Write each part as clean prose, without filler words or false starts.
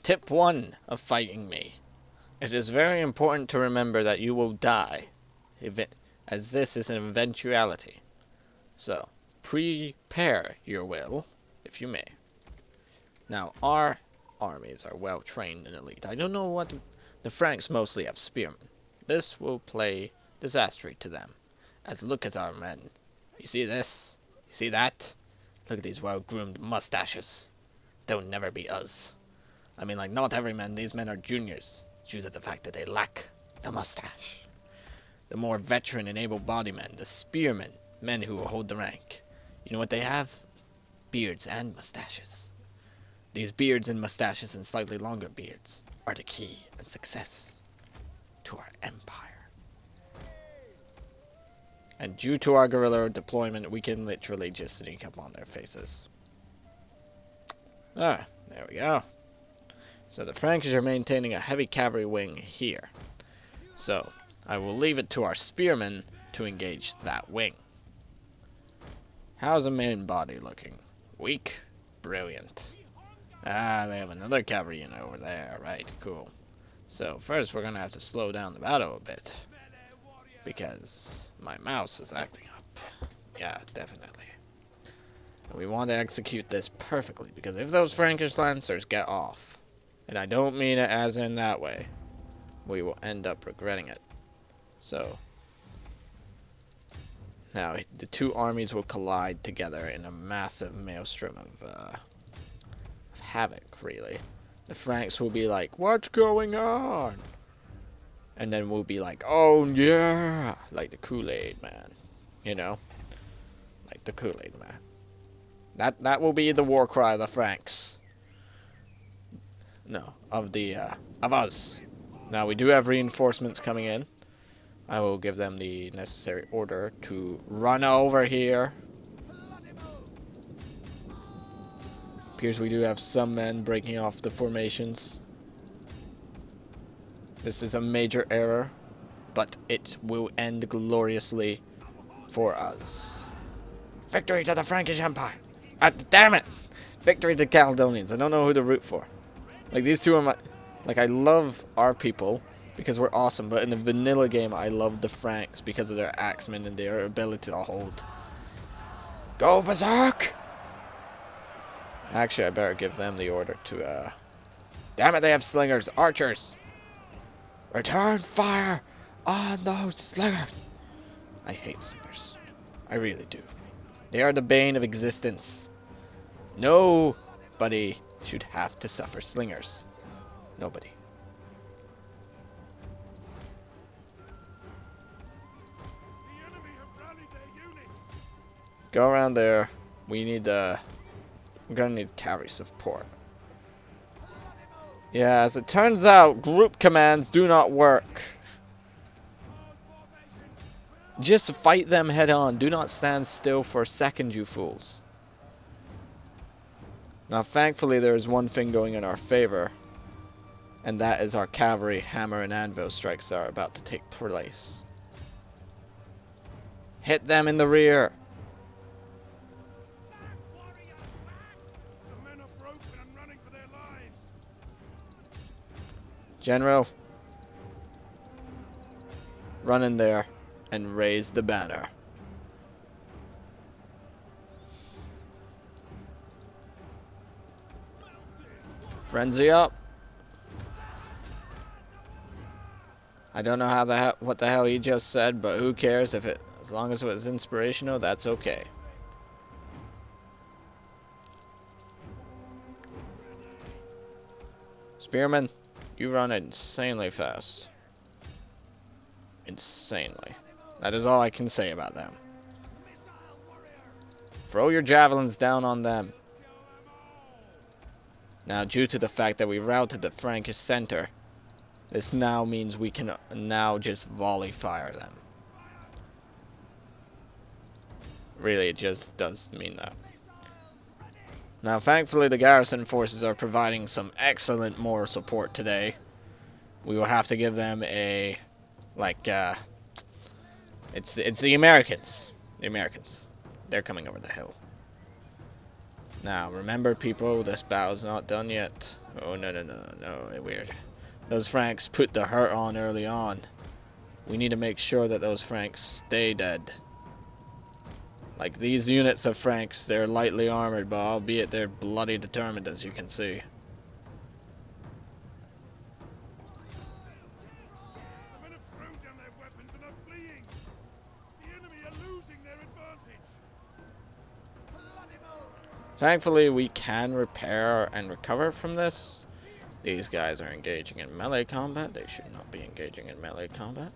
Tip 1 of fighting me. It is very important to remember that you will die, as this is an eventuality. So, prepare your will, if you may. Now, our armies are well trained and elite. I don't know what the Franks mostly have spearmen. This will play disastrously to them. As look at our men. You see this? You see that? Look at these well-groomed mustaches. They'll never be us. I mean, like, not every man. These men are juniors, due to the fact that they lack the mustache. The more veteran and able-bodied men, the spearmen, men who will hold the rank. You know what they have? Beards and mustaches. These beards and mustaches and slightly longer beards are the key and success to our empire. And due to our guerrilla deployment, we can literally just sneak up on their faces. There we go. So the Franks are maintaining a heavy cavalry wing here. So, I will leave it to our spearmen to engage that wing. How's the main body looking? Weak? Brilliant. Ah, they have another cavalry unit over there. Right, cool. So, first we're going to have to slow down the battle a bit. Because my mouse is acting up. Yeah, definitely. We want to execute this perfectly, because if those Frankish Lancers get off, and I don't mean it as in that way, we will end up regretting it. So, now the two armies will collide together in a massive maelstrom of havoc, really. The Franks will be like, what's going on? And then we'll be like, oh yeah, like the Kool-Aid man, you know, like the Kool-Aid man. That will be the war cry of the Franks. No, of us. Now we do have reinforcements coming in. I will give them the necessary order to run over here. Appears we do have some men breaking off the formations. This is a major error, but it will end gloriously for us. Victory to the Frankish Empire! Damn it! Victory to Caledonians. I don't know who to root for. Like, these two are my... Like, I love our people because we're awesome, but in the vanilla game, I love the Franks because of their axemen and their ability to hold. Go berserk! Actually, I better give them the order to, Damn it, they have slingers! Archers! Return fire on those slingers! I hate slingers. I really do. They are the bane of existence. Nobody should have to suffer slingers. Nobody. Go around there. We need, we're gonna need cavalry support. Yeah, as it turns out, group commands do not work. Just fight them head on. Do not stand still for a second, you fools. Now, thankfully, there is one thing going in our favor. And that is our cavalry hammer and anvil strikes that are about to take place. Hit them in the rear. General, run in there and raise the banner. Frenzy up. I don't know how what the hell he just said, but who cares if it, as long as it was inspirational, that's okay. Spearman, you run insanely fast. Insanely. That is all I can say about them. Throw your javelins down on them. Now, due to the fact that we routed the Frankish center, this now means we can now just volley fire them. Really, it just does mean that. Now, thankfully, the garrison forces are providing some excellent moral support today. We will have to give them a, like, it's the Americans. The Americans. They're coming over the hill. Now, remember, people, this battle's not done yet. Oh, no, no, no, no, weird. Those Franks put the hurt on early on. We need to make sure that those Franks stay dead. Like, these units of Franks, they're lightly armored, but albeit they're bloody determined, as you can see. Thankfully, we can repair and recover from this. These guys are engaging in melee combat. They should not be engaging in melee combat.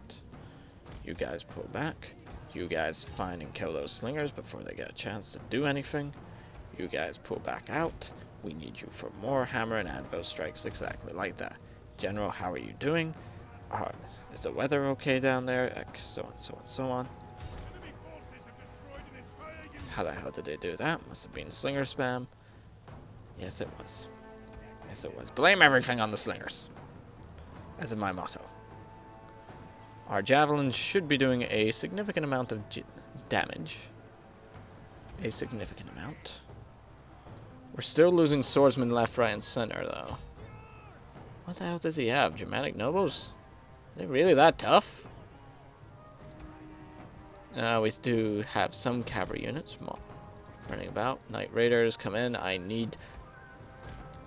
You guys pull back. You guys find and kill those slingers before they get a chance to do anything. You guys pull back out. We need you for more hammer and anvil strikes, exactly like that. General, how are you doing? Is the weather okay down there? So on, so on, so on. How the hell did they do that? Must have been slinger spam. Yes, it was. Yes, it was. Blame everything on the slingers. As is my motto. Our javelins should be doing a significant amount of damage. A significant amount. We're still losing swordsmen left, right, and center, though. What the hell does he have? Germanic nobles? Are they really that tough? We do have some cavalry units running about. Night Raiders come in. I need...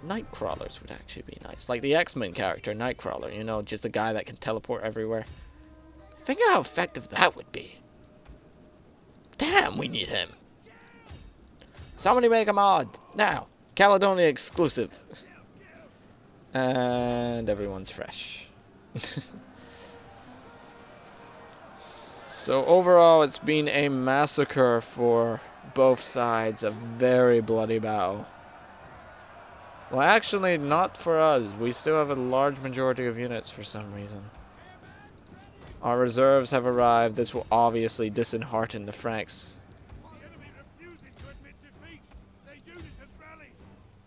Night Crawlers would actually be nice. Like the X-Men character, Nightcrawler. You know, just a guy that can teleport everywhere. Think of how effective that would be. Damn, we need him. Somebody make a mod. Now. Caledonia exclusive. And everyone's fresh. So overall, it's been a massacre for both sides. A very bloody battle. Well, actually, not for us. We still have a large majority of units for some reason. Our reserves have arrived. This will obviously dishearten the Franks.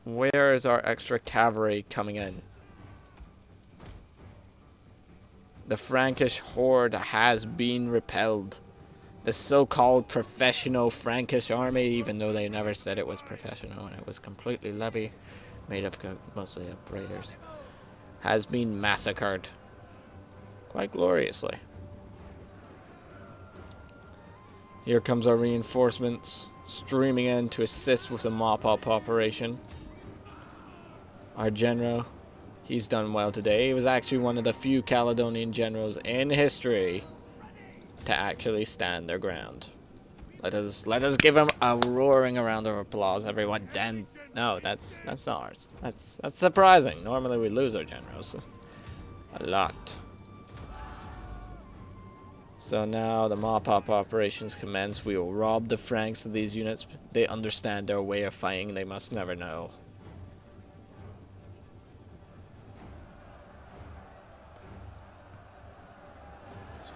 Where is our extra cavalry coming in? The Frankish horde has been repelled. The so-called professional Frankish army, even though they never said it was professional and it was completely levy, made of mostly of raiders, has been massacred quite gloriously. Here comes our reinforcements streaming in to assist with the mop-up operation. Our general, he's done well today. He was actually one of the few Caledonian generals in history to actually stand their ground. Let us give him a roaring round of applause, everyone. No, that's not ours. That's surprising. Normally we lose our generals a lot. So now the mop-up operations commence. We will rob the Franks of these units. They understand their way of fighting. They must never know.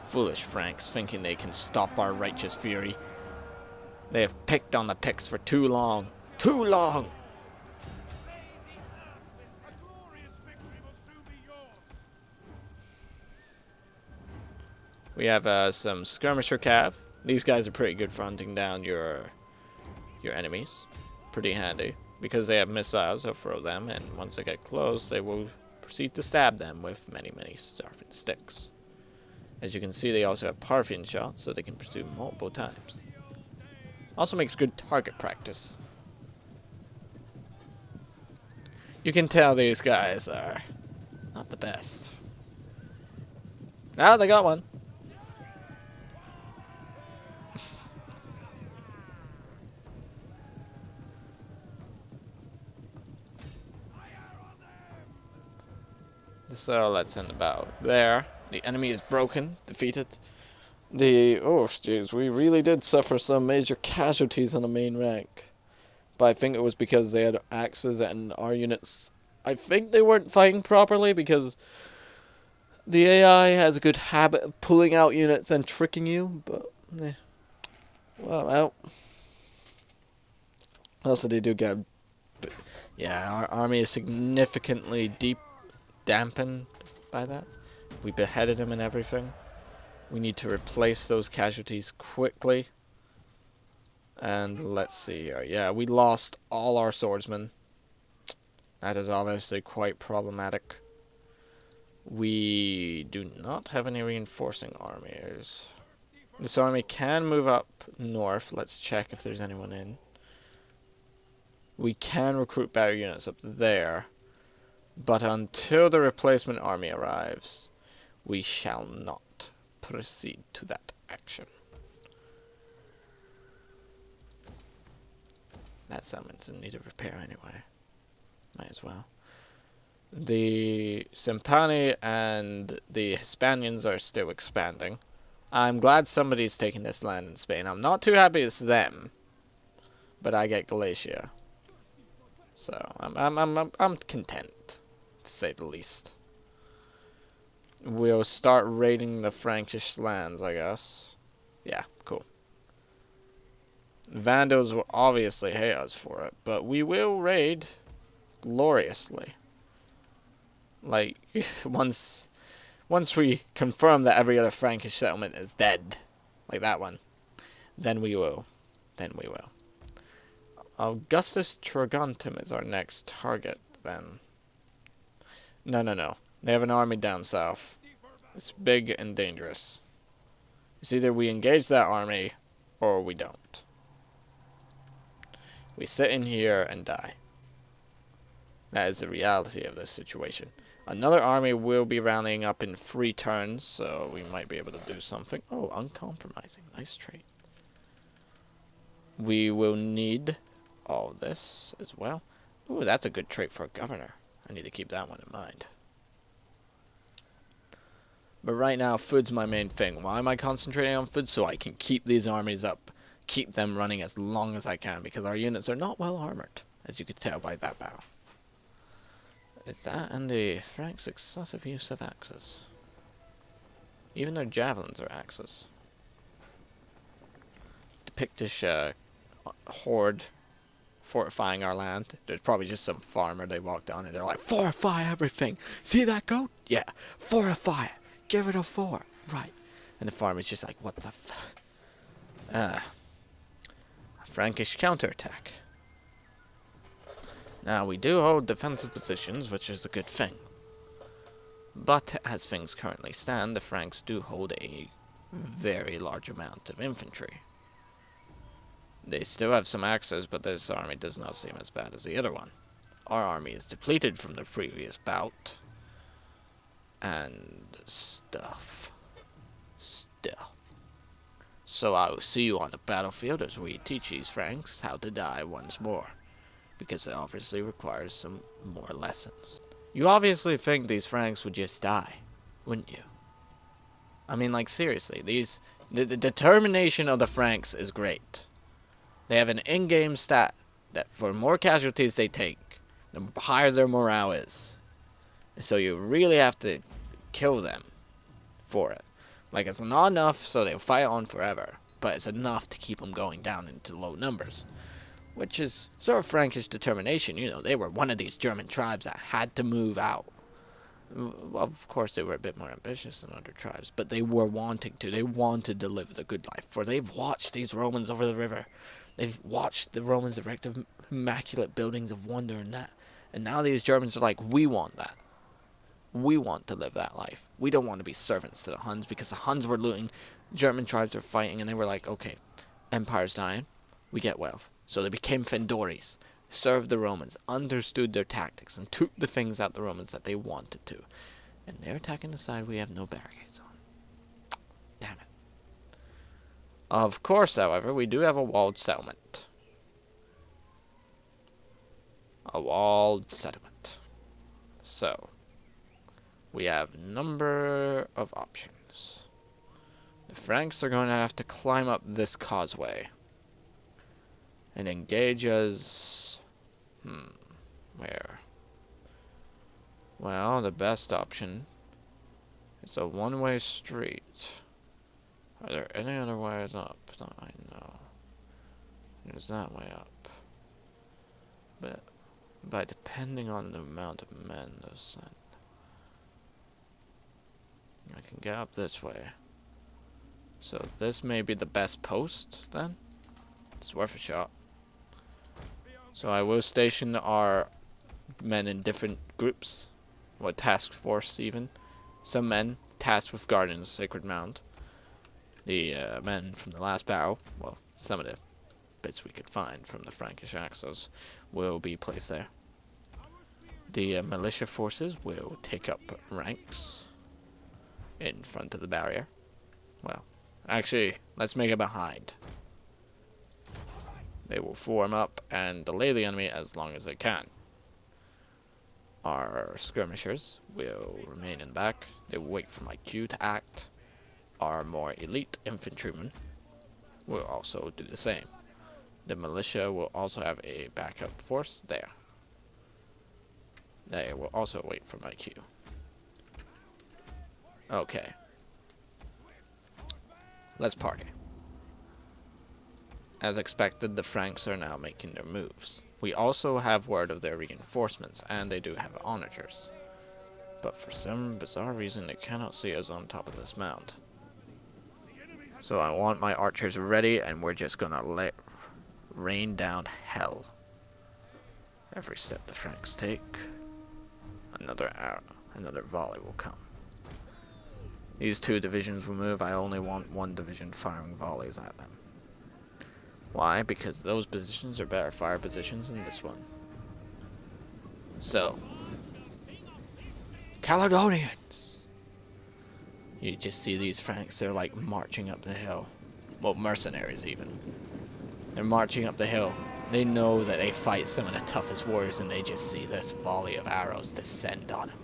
Foolish Franks thinking they can stop our righteous fury. They have picked on the Picts for too long. Too long! We have some skirmisher cav. These guys are pretty good for hunting down your enemies. Pretty handy. Because they have missiles, they'll throw them, and once they get close, they will proceed to stab them with many, many sharpened sticks. As you can see, they also have Parthian shot, so they can pursue multiple times. Also makes good target practice. You can tell these guys are not the best. Ah, they got one. So let's end about there. The enemy is broken, defeated. Oh jeez, we really did suffer some major casualties on the main rank. But I think it was because they had axes and our units, I think they weren't fighting properly because the AI has a good habit of pulling out units and tricking you, but well. Also they do get, yeah, our army is significantly dampened by that. We beheaded him and everything. We need to replace those casualties quickly. And let's see here. Yeah, we lost all our swordsmen. That is obviously quite problematic. We do not have any reinforcing armies. This army can move up north. Let's check if there's anyone in. We can recruit better units up there. But until the replacement army arrives, we shall not proceed to that action. That settlement's in need of repair anyway. Might as well. The Sempani and the Hispanians are still expanding. I'm glad somebody's taking this land in Spain. I'm not too happy it's them, but I get Galicia, so I'm content, to say the least. We'll start raiding the Frankish lands, I guess. Yeah, cool. Vandals will obviously hate us for it, but we will raid gloriously. Like, once we confirm that every other Frankish settlement is dead, like that one, then we will. Augustus Trigontum is our next target, then. No. They have an army down south. It's big and dangerous. It's either we engage that army, or we don't. We sit in here and die. That is the reality of this situation. Another army will be rallying up in 3 turns, so we might be able to do something. Oh, uncompromising. Nice trait. We will need all this as well. Ooh, that's a good trait for a governor. I need to keep that one in mind. But right now, food's my main thing. Why am I concentrating on food? So I can keep these armies up. Keep them running as long as I can, because our units are not well armored, as you could tell by that battle. It's that and the Franks' excessive use of axes. Even their javelins are axes. The Pictish horde fortifying our land. There's probably just some farmer they walked on and they're like, fortify everything. See that goat? Yeah, fortify it. Give it a 4. Right. And the farmer's just like, what the f... a Frankish counterattack. Now, we do hold defensive positions, which is a good thing. But, as things currently stand, the Franks do hold a very large amount of infantry. They still have some axes, but this army does not seem as bad as the other one. Our army is depleted from the previous bout. And stuff. So I will see you on the battlefield as we teach these Franks how to die once more. Because it obviously requires some more lessons. You obviously think these Franks would just die, wouldn't you? I mean, like, seriously, the determination of the Franks is great. They have an in-game stat that for more casualties they take, the higher their morale is. So you really have to kill them for it. Like, it's not enough so they'll fight on forever, but it's enough to keep them going down into low numbers. Which is sort of Frankish determination. You know, they were one of these German tribes that had to move out. Well, of course, they were a bit more ambitious than other tribes, but they were wanting to. They wanted to live the good life, for they've watched these Romans over the river. They've watched the Romans erect immaculate buildings of wonder and that. And now these Germans are like, we want that. We want to live that life. We don't want to be servants to the Huns, because the Huns were looting, German tribes were fighting, and they were like, okay, empire's dying, we get wealth. So they became Fendoris, served the Romans, understood their tactics, and took the things out the Romans that they wanted to. And they're attacking the side we have no barricades on. Damn it. Of course, however, we do have a walled settlement. A walled settlement. So, we have number of options. The Franks are going to have to climb up this causeway. And engage us... where? Well, the best option is a one-way street. Are there any other ways up that I know? There's that way up. But by depending on the amount of men they'll send, I can get up this way. So this may be the best post, then? It's worth a shot. So I will station our men in different groups, or task force even. Some men tasked with guarding the sacred mound. The men from the last battle, well, some of the bits we could find from the Frankish axles will be placed there. The militia forces will take up ranks in front of the barrier. Well, actually, let's make it behind. They will form up and delay the enemy as long as they can. Our skirmishers will remain in the back. They will wait for my cue to act. Our more elite infantrymen will also do the same. The militia will also have a backup force there. They will also wait for my cue. Okay. Let's party. As expected, the Franks are now making their moves. We also have word of their reinforcements, and they do have onagers. But for some bizarre reason, they cannot see us on top of this mound. So I want my archers ready, and we're just gonna rain down hell. Every step the Franks take, another arrow, another volley will come. These two divisions will move. I only want one division firing volleys at them. Why? Because those positions are better fire positions than this one. So, Caledonians! You just see these Franks, they're like marching up the hill. Well, mercenaries even. They're marching up the hill. They know that they fight some of the toughest warriors, and they just see this volley of arrows descend on them.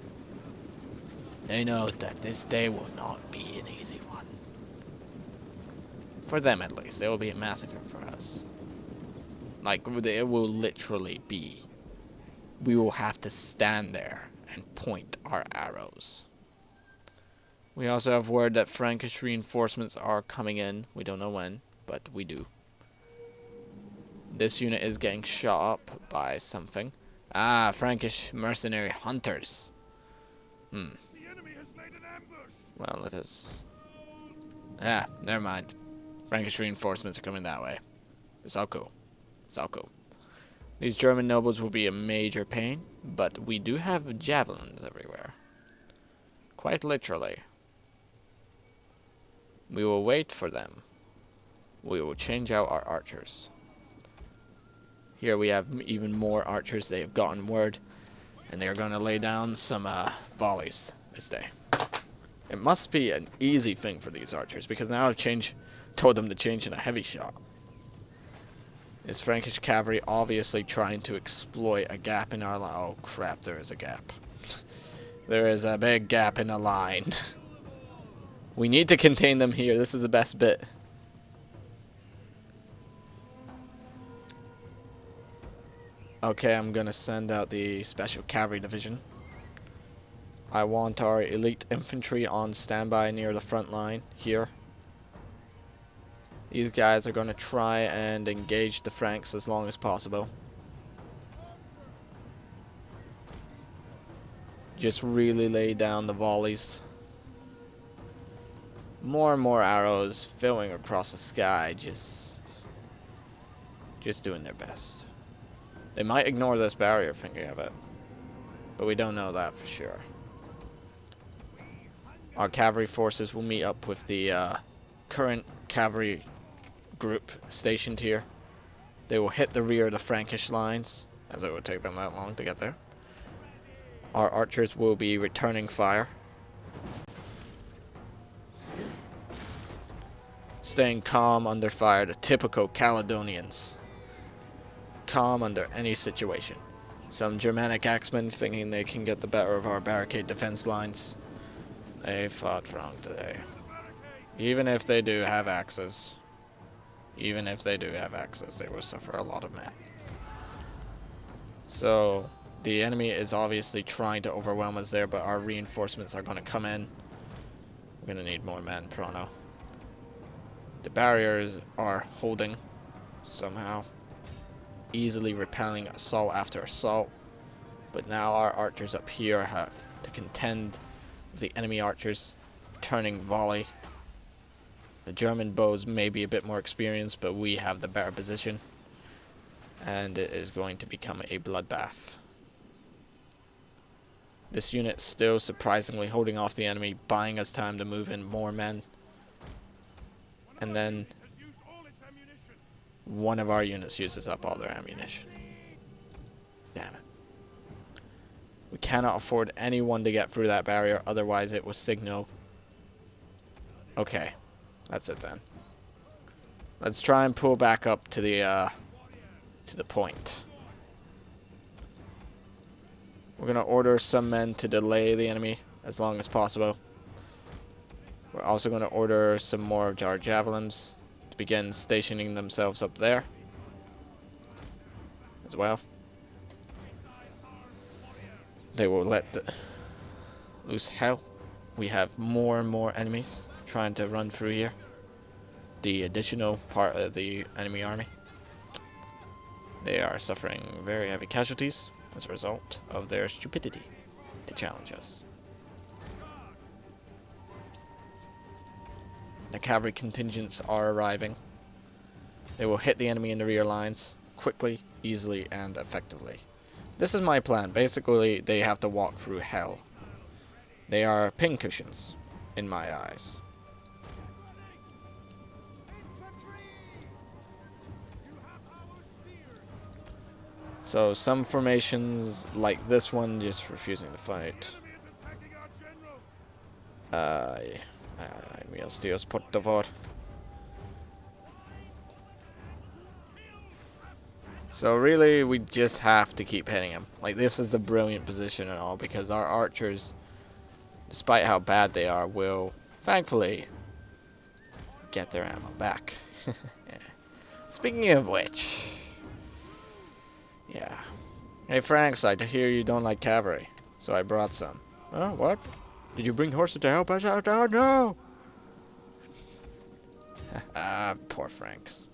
They know that this day will not be an easy one. For them, at least. It will be a massacre for us. Like, it will literally be. We will have to stand there and point our arrows. We also have word that Frankish reinforcements are coming in. We don't know when, but we do. This unit is getting shot up by something. Ah, Frankish mercenary hunters. The enemy has laid an ambush. Well, let us... Ah, never mind. Frankish reinforcements are coming that way. It's all cool. It's all cool. These German nobles will be a major pain, but we do have javelins everywhere. Quite literally. We will wait for them. We will change out our archers. Here we have even more archers. They have gotten word, and they are going to lay down some volleys this day. It must be an easy thing for these archers, because now I've told them to change in a heavy shot. Is Frankish cavalry obviously trying to exploit a gap in our line? Oh crap, there is a gap. There is a big gap in the line. We need to contain them here. This is the best bit. Okay, I'm gonna send out the special cavalry division. I want our elite infantry on standby near the front line here. These guys are going to try and engage the Franks as long as possible. Just really lay down the volleys. More and more arrows filling across the sky, just doing their best. They might ignore this barrier thinking of it, but we don't know that for sure. Our cavalry forces will meet up with the current cavalry group stationed here. They will hit the rear of the Frankish lines, as it would take them that long to get there. Our archers will be returning fire. Staying calm under fire, the typical Caledonians. Calm under any situation. Some Germanic axemen thinking they can get the better of our barricade defense lines. They fought wrong today. Even if they do have axes. Even if they do have access, they will suffer a lot of men. So, the enemy is obviously trying to overwhelm us there, but our reinforcements are going to come in. We're going to need more men, Prono. The barriers are holding, somehow. Easily repelling assault after assault. But now our archers up here have to contend with the enemy archers, turning volley. The German bows may be a bit more experienced, but we have the better position. And it is going to become a bloodbath. This unit's still surprisingly holding off the enemy, buying us time to move in more men. And then one of our units uses up all their ammunition. Damn it. We cannot afford anyone to get through that barrier, otherwise it will signal. Okay, that's it then. Let's try and pull back up to the point. We're gonna order some men to delay the enemy as long as possible. We're also gonna order some more of our javelins to begin stationing themselves up there as well. They will let loose hell. We have more and more enemies trying to run through here. The additional part of the enemy army. They are suffering very heavy casualties as a result of their stupidity to challenge us. The cavalry contingents are arriving. They will hit the enemy in the rear lines quickly, easily, and effectively. This is my plan. Basically, they have to walk through hell. They are pincushions, in my eyes. So some formations, like this one, just refusing to fight. Mi os por favor. So really, we just have to keep hitting him. Like, this is a brilliant position and all, because our archers, despite how bad they are, will, thankfully, get their ammo back. Yeah. Speaking of which... Yeah. Hey Franks, I hear you don't like cavalry, so I brought some. Oh, what? Did you bring horses to help us out? Oh, no! Ah, poor Franks.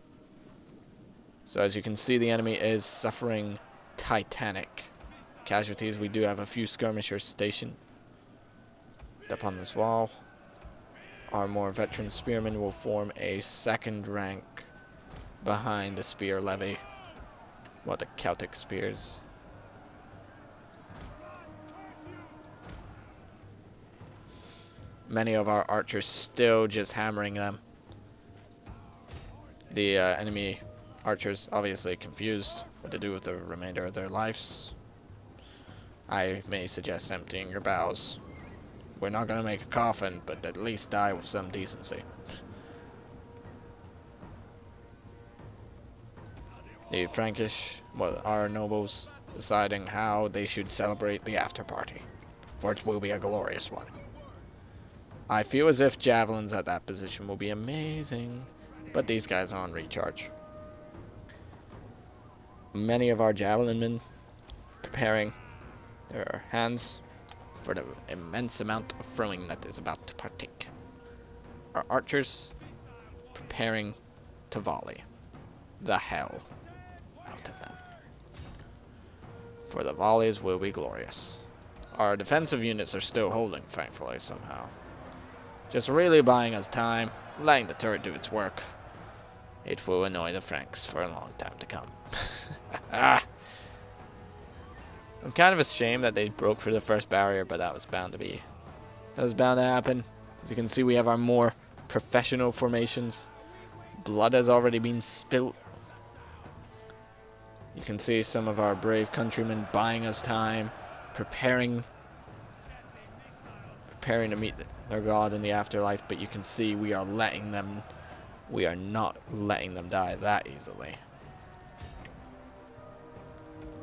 So as you can see, the enemy is suffering titanic casualties. We do have a few skirmishers stationed up on this wall. Our more veteran spearmen will form a second rank behind the spear levy. Well, the Celtic spears. Many of our archers still just hammering them. The enemy archers obviously confused what to do with the remainder of their lives. I may suggest emptying your bows. We're not going to make a coffin, but at least die with some decency. The Frankish, well, our nobles, deciding how they should celebrate the after party, for it will be a glorious one. I feel as if javelins at that position will be amazing, but these guys are on recharge. Many of our javelin men preparing their hands for the immense amount of throwing that is about to partake. Our archers preparing to volley the hell out of them. For the volleys will be glorious. Our defensive units are still holding, thankfully, somehow. Just really buying us time, letting the turret do its work. It will annoy the Franks for a long time to come. I'm kind of ashamed that they broke through the first barrier, but that was bound to be. That was bound to happen. As you can see, we have our more professional formations. Blood has already been spilt. You can see some of our brave countrymen buying us time, preparing to meet their god in the afterlife, but you can see we are not letting them die that easily.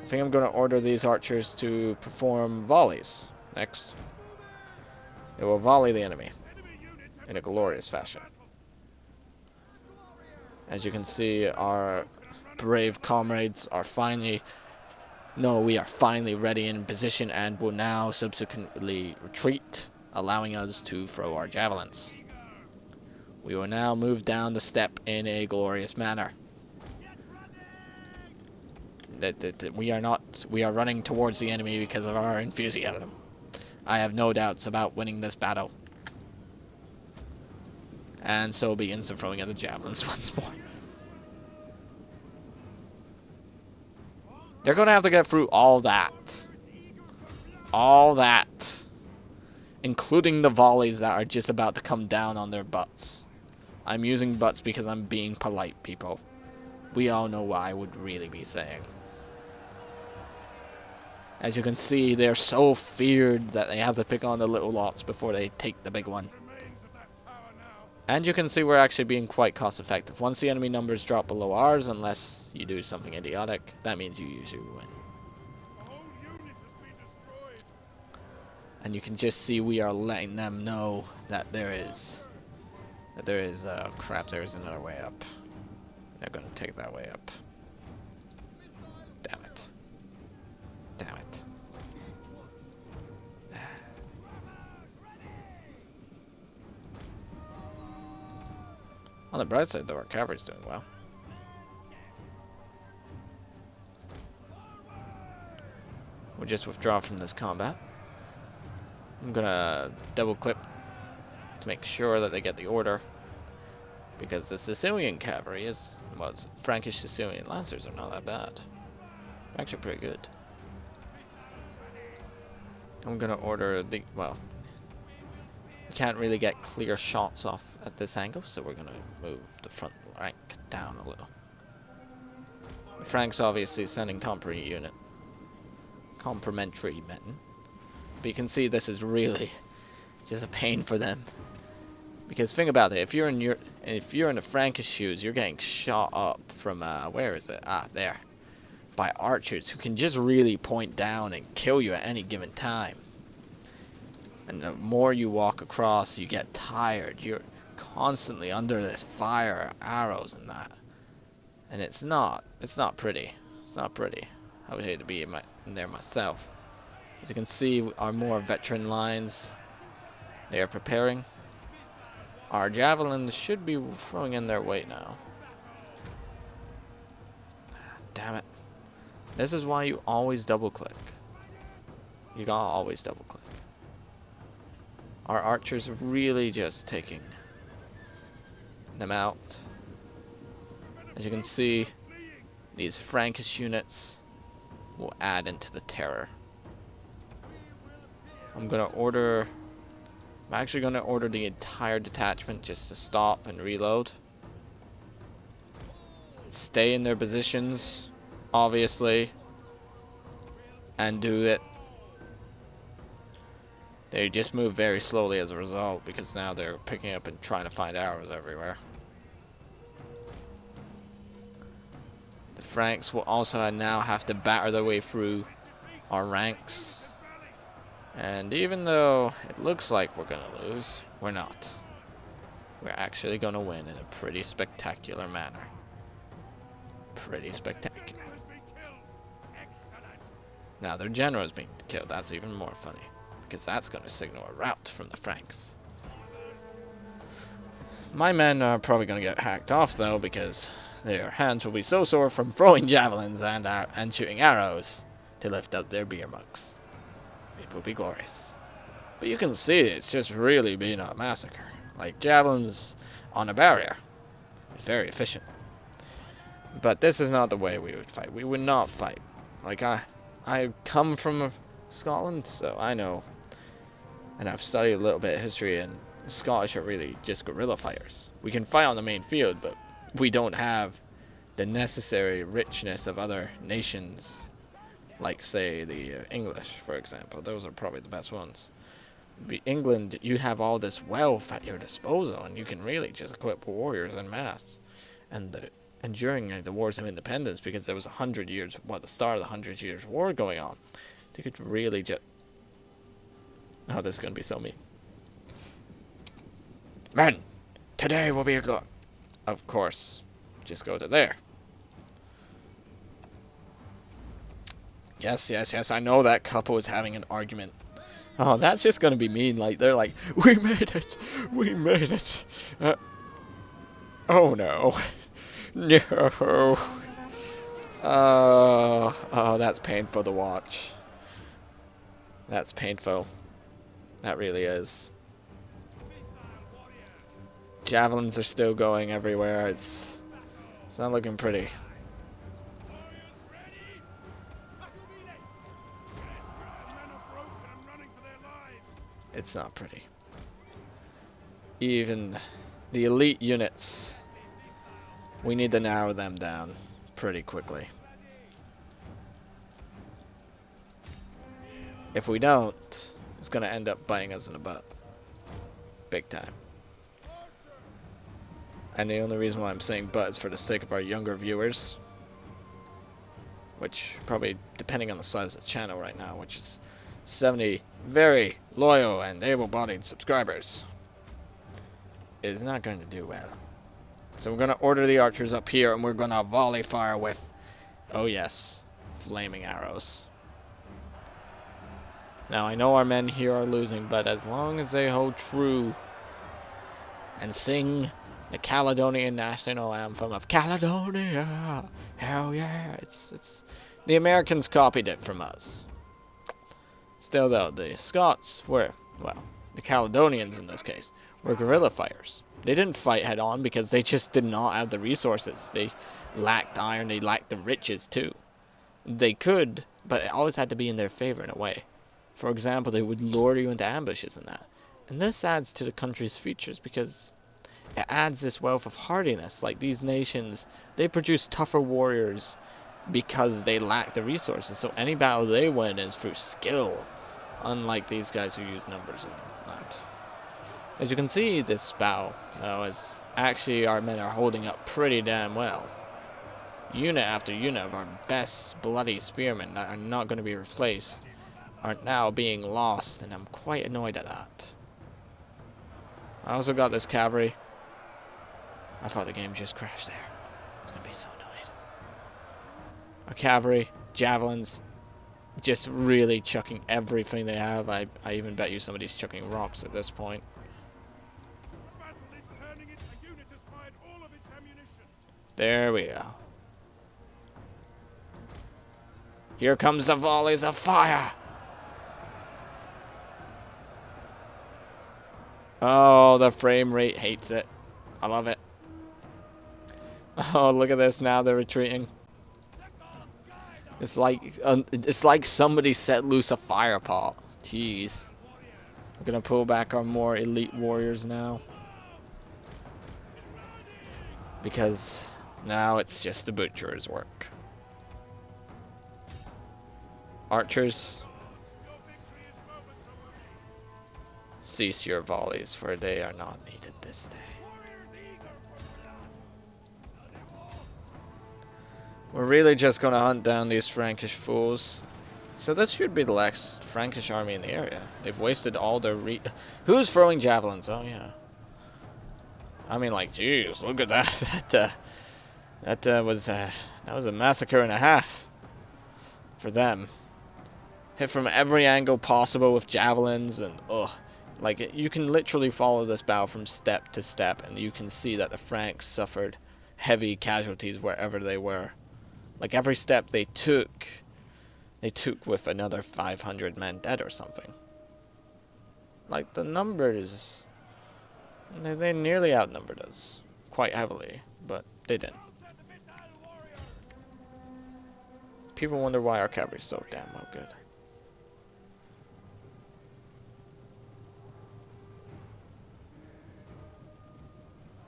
I think I'm going to order these archers to perform volleys next. They will volley the enemy in a glorious fashion. As you can see, our brave comrades are finally ready in position and will now subsequently retreat, allowing us to throw our javelins. We will now move down the step in a glorious manner. We are running towards the enemy because of our enthusiasm. I have no doubts about winning this battle. And so begins the throwing of the javelins once more. They're going to have to get through all that. All that. Including the volleys that are just about to come down on their butts. I'm using butts because I'm being polite, people. We all know what I would really be saying. As you can see, they're so feared that they have to pick on the little lots before they take the big one. And you can see we're actually being quite cost effective. Once the enemy numbers drop below ours, unless you do something idiotic, that means you usually win. And you can just see we are letting them know that there is, crap, there's another way up. They're going to take that way up. Damn it. Damn it. On the bright side, though, our cavalry's doing well. We'll just withdraw from this combat. I'm gonna double click to make sure that they get the order, because the Sicilian cavalry is, well, Frankish Sicilian lancers are not that bad. They're actually pretty good. I'm gonna order the, well, we can't really get clear shots off at this angle, so we're gonna move the front rank down a little. The Franks obviously sending complementary men. But you can see this is really just a pain for them. Because think about it, if you're in the Frankish shoes, you're getting shot up from where is it? Ah, there. By archers who can just really point down and kill you at any given time. And the more you walk across, you get tired. You're constantly under this fire, arrows and that. And it's not pretty. It's not pretty. I would hate to be in there myself. As you can see, our more veteran lines, they are preparing. Our javelins should be throwing in their weight now. Damn it. This is why you always double click. You gotta always double click. Our archers are really just taking them out. As you can see, these Frankish units will add into the terror. I'm actually gonna order the entire detachment just to stop and reload. Stay in their positions, obviously, and do it. They just move very slowly as a result, because now they're picking up and trying to find arrows everywhere. The Franks will also now have to batter their way through our ranks. And even though it looks like we're going to lose, we're not. We're actually going to win in a pretty spectacular manner. Pretty spectacular. Now their general is being killed. That's even more funny, because that's going to signal a rout from the Franks. My men are probably going to get hacked off, though, because their hands will be so sore from throwing javelins and shooting arrows to lift up their beer mugs. It will be glorious. But you can see it's just really been a massacre. Like, javelins on a barrier. It's very efficient. But this is not the way we would fight. We would not fight. Like, I come from Scotland, so I know. And I've studied a little bit of history, and the Scottish are really just guerrilla fighters. We can fight on the main field, but we don't have the necessary richness of other nations. Like, say, the English, for example. Those are probably the best ones. England, you have all this wealth at your disposal, and you can really just equip warriors en masse. And during the Wars of Independence, because there was 100 years, the start of the 100 Years' War going on, they could really just... Oh, this is going to be so mean. Men, today will be a good... Of course, just go to there. Yes, yes, yes, I know that couple is having an argument. Oh, that's just gonna be mean. Like, they're like, we made it! We made it! Oh no. No. Oh, that's painful to watch. That's painful. That really is. Javelins are still going everywhere. It's not looking pretty. It's not pretty. Even the elite units, we need to narrow them down pretty quickly. If we don't, it's going to end up biting us in the butt. Big time. And the only reason why I'm saying butt is for the sake of our younger viewers. Which probably, depending on the size of the channel right now, which is 70 very loyal and able-bodied subscribers, is not going to do well. So we're going to order the archers up here, and we're going to volley fire with, oh yes, flaming arrows. Now, I know our men here are losing, but as long as they hold true and sing the Caledonian national anthem of Caledonia, hell yeah, it's the Americans copied it from us. Still though, the Scots were, well, the Caledonians in this case, were guerrilla fighters. They didn't fight head on because they just did not have the resources. They lacked iron, they lacked the riches too. They could, but it always had to be in their favor in a way. For example, they would lure you into ambushes and that. And this adds to the country's features because it adds this wealth of hardiness. Like these nations, they produce tougher warriors because they lack the resources. So any battle they win is through skill, unlike these guys who use numbers and that. As you can see, this battle, though, is actually our men are holding up pretty damn well. Unit after unit of our best bloody spearmen that are not going to be replaced are now being lost, and I'm quite annoyed at that. I also got this cavalry. I thought the game just crashed there. I was going to be so annoyed. Our cavalry, javelins, just really chucking everything they have. I even bet you somebody's chucking rocks at this point. There we go. Here comes the volleys of fire. Oh, the frame rate hates it. I love it. Oh, look at this. Now they're retreating. It's like somebody set loose a fire pot. Jeez. We're gonna pull back our more elite warriors now, because now it's just the butcher's work. Archers, cease your volleys, for they are not needed this day. We're really just gonna hunt down these Frankish fools. So this should be the last Frankish army in the area. They've wasted all their Who's throwing javelins? Oh yeah. I mean, like, jeez, look at that. That was a massacre and a half for them. Hit from every angle possible with javelins, and like you can literally follow this battle from step to step, and you can see that the Franks suffered heavy casualties wherever they were. Like every step they took with another 500 men dead or something. Like the numbers, they nearly outnumbered us quite heavily, but they didn't. People wonder why our cavalry's so damn well good.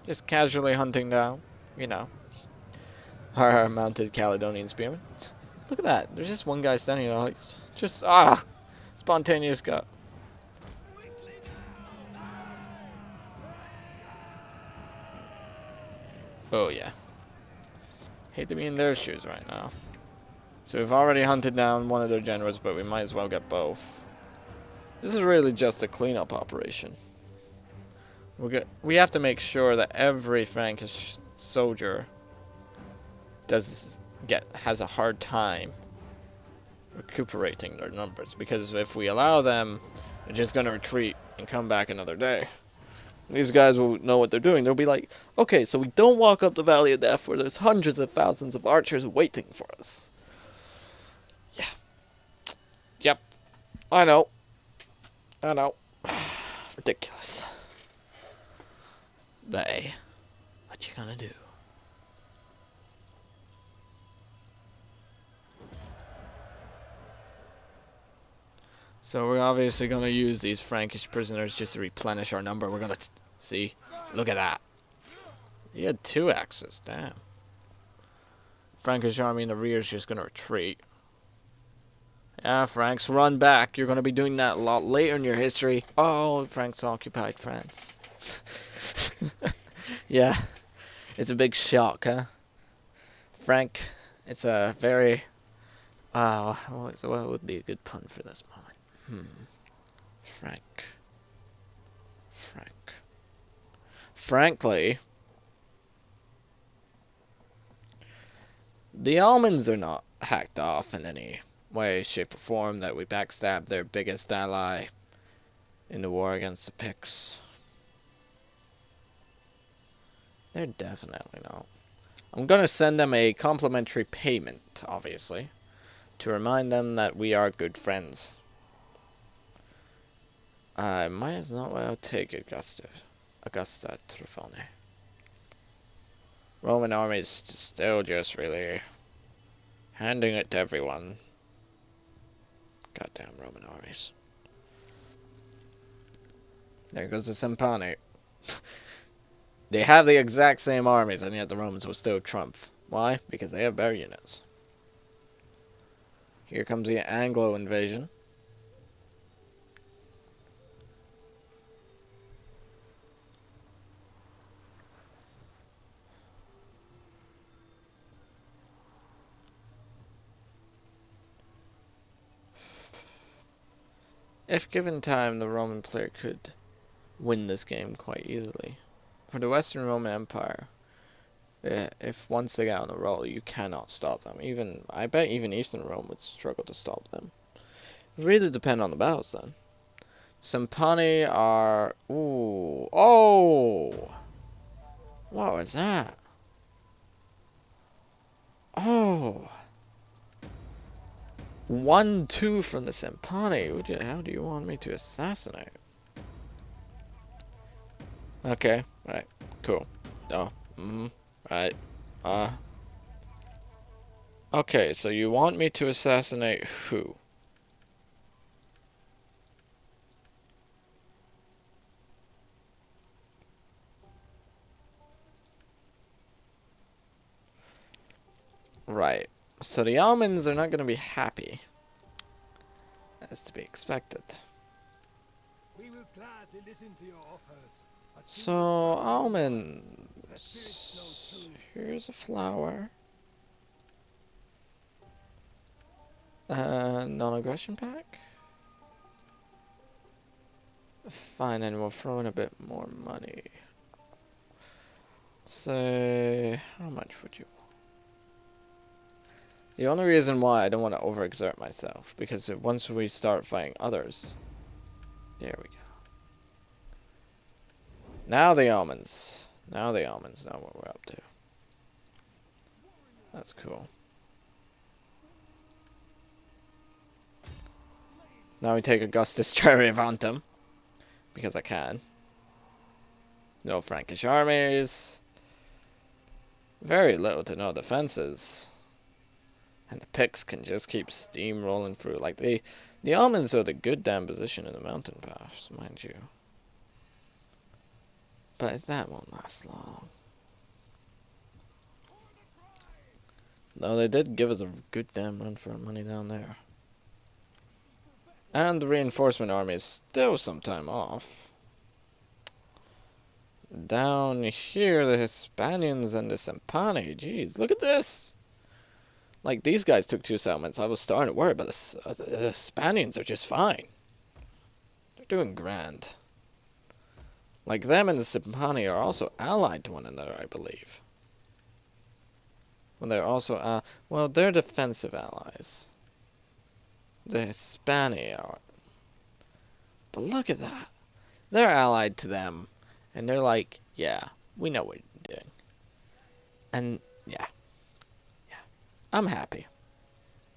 Just casually hunting down, you know, our mounted Caledonian spearmen. Look at that. There's just one guy standing there. Like, just, spontaneous gut. Oh, yeah. Hate to be in their shoes right now. So we've already hunted down one of their generals, but we might as well get both. This is really just a cleanup operation. We have to make sure that every Frankish soldier has a hard time recuperating their numbers, because if we allow them, they're just going to retreat and come back another day. These guys will know what they're doing. They'll be like, okay, so we don't walk up the Valley of Death where there's hundreds of thousands of archers waiting for us. Yeah. Yep. I know. Ridiculous. But hey, what you gonna do? So we're obviously going to use these Frankish prisoners just to replenish our number. We're going to see. Look at that. He had 2 axes. Damn. Frankish army in the rear is just going to retreat. Yeah, Franks, run back. You're going to be doing that a lot later in your history. Oh, Franks occupied France. Yeah. It's a big shock, huh? Frank, it's a very... what would be a good pun for this moment? Frank. Frankly, the almonds are not hacked off in any way, shape, or form that we backstabbed their biggest ally in the war against the Picts. They're definitely not. I'm gonna send them a complimentary payment, obviously, to remind them that we are good friends. I might as well take Augusta Trifone. Roman armies still just really handing it to everyone. Goddamn Roman armies. There goes the Sempani. They have the exact same armies, and yet the Romans will still trump. Why? Because they have better units. Here comes the Anglo invasion. If given time, the Roman player could win this game quite easily. For the Western Roman Empire, if once they get on a roll, you cannot stop them. I bet even Eastern Rome would struggle to stop them. It really depends on the battles then. Sempani are... Ooh. Oh! What was that? Oh! 1-2 from the Sempani. How do you want me to assassinate? Okay. Right. Cool. Oh. Right. Okay, so you want me to assassinate who? Right. So the almonds are not going to be happy. As to be expected. We will gladly listen to your offers. So, almonds. Here's a flower. Non-aggression pack? Fine, and we'll throw in a bit more money. Say, how much would you want? The only reason why I don't want to overexert myself, because once we start fighting others, there we go. Now the almonds. Now the almonds know what we're up to. That's cool. Now we take Augustus Trevivantum, because I can. No Frankish armies. Very little to no defenses. And the Picts can just keep steamrolling through. Like, the almonds are the good damn position in the mountain paths, mind you. But that won't last long. Though they did give us a good damn run for our money down there. And the reinforcement army is still some time off. Down here, the Hispanians and the Sempani. Jeez, look at this. Like, these guys took 2 settlements. I was starting to worry, but the Spaniards are just fine. They're doing grand. Like, them and the Sempani are also allied to one another, I believe. Well, they're also... well, they're defensive allies. The Hispani are... But look at that. They're allied to them. And they're like, yeah, we know what you're doing. And, yeah. I'm happy.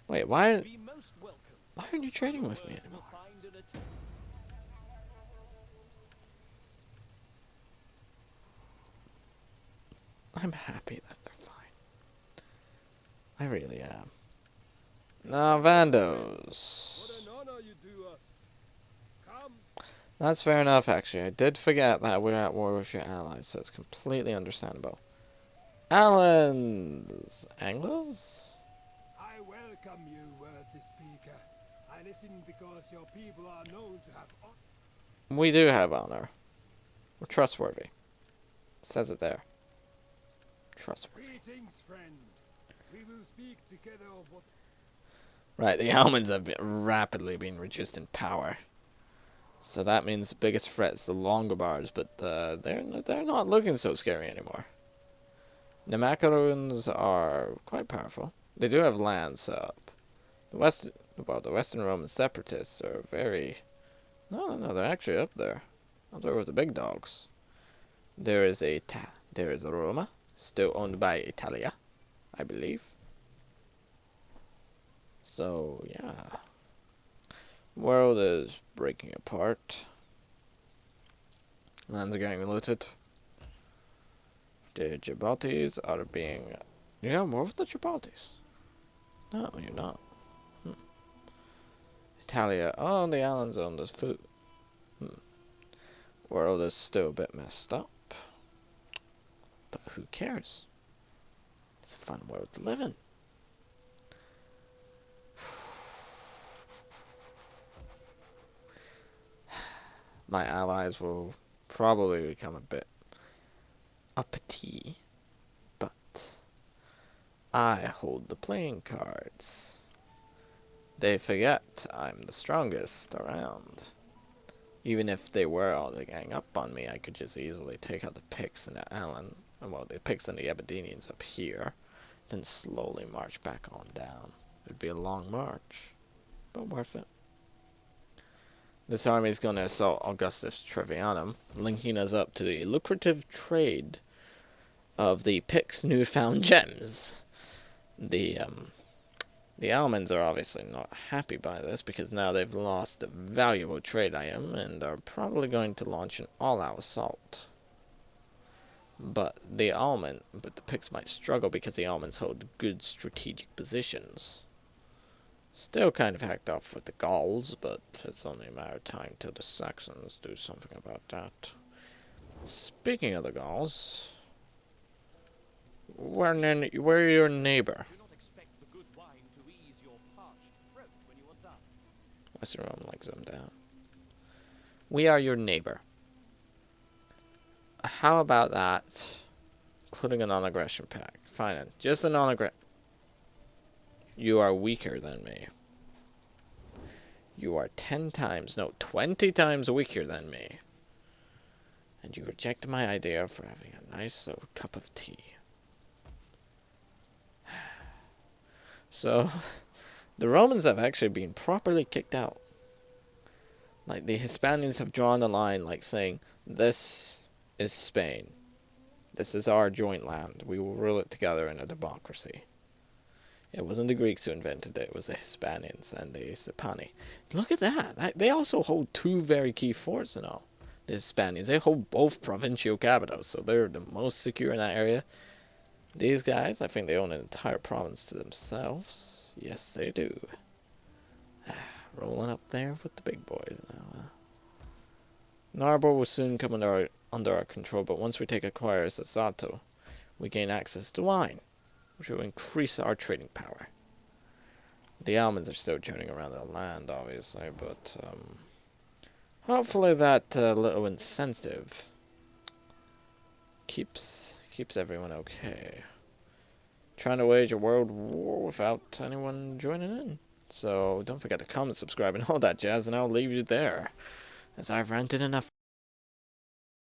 Wait, why aren't you trading with me anymore? I'm happy that they're fine. I really am. Now, Vandos. What an honor you do us. That's fair enough, actually. I did forget that we're at war with your allies, so it's completely understandable. Alans! Anglos? I welcome you, worthy speaker. I listen because your people are known to have We do have honor. We're trustworthy. It says it there. Trustworthy. Greetings, friend. We will speak together of what... Right, the Almans have rapidly been reduced in power. So that means the biggest threat is the Longobards, but they're not looking so scary anymore. The Macaroons are quite powerful. They do have lands up. The Western Roman separatists are very... No, they're actually up there. Up there with the big dogs. There is Roma, still owned by Italia, I believe. So, yeah. World is breaking apart. Lands are getting looted. The Gibaltis are being... Yeah, more of the Gibaltis. No, you're not. Italia. Oh, the islands own this food. World is still a bit messed up. But who cares? It's a fun world to live in. My allies will probably become a bit uppity, but I hold the playing cards. They forget I'm the strongest around. Even if they were all to gang up on me, I could just easily take out the Picts and the Allen, well, the Picts and the Aberdonians up here, then slowly march back on down. It'd be a long march, but worth it. This army is going to assault Augustus Trevianum, linking us up to the lucrative trade of the Picts' newfound gems. The Almans are obviously not happy by this because now they've lost a valuable trade item and are probably going to launch an all-out assault. But the Picts might struggle because the Almans hold good strategic positions. Still kind of hacked off with the Gauls, but it's only a matter of time till the Saxons do something about that. Speaking of the Gauls, we're your neighbor. Western Rome likes them down. We are your neighbor. How about that? Including a non-aggression pact. Fine, just a non-aggression. You are weaker than me. You are 10 times, no, 20 times weaker than me. And you reject my idea for having a nice little cup of tea. So, the Romans have actually been properly kicked out. Like, the Hispanians have drawn a line, like saying, this is Spain. This is our joint land. We will rule it together in a democracy. It wasn't the Greeks who invented it. It was the Hispanians and the Hispani. Look at that. They also hold two very key forts and all. The Hispanians. They hold both provincial capitals, so they're the most secure in that area. These guys, I think they own an entire province to themselves. Yes, they do. Rolling up there with the big boys now. Narbo will soon come under our control, but once we take acquire Sassato, we gain access to wine, which will increase our trading power. The Almans are still turning around the land, obviously, but hopefully that little incentive keeps everyone okay. Trying to wage a world war without anyone joining in. So don't forget to comment, subscribe, and all that jazz, and I'll leave you there, as I've ranted enough.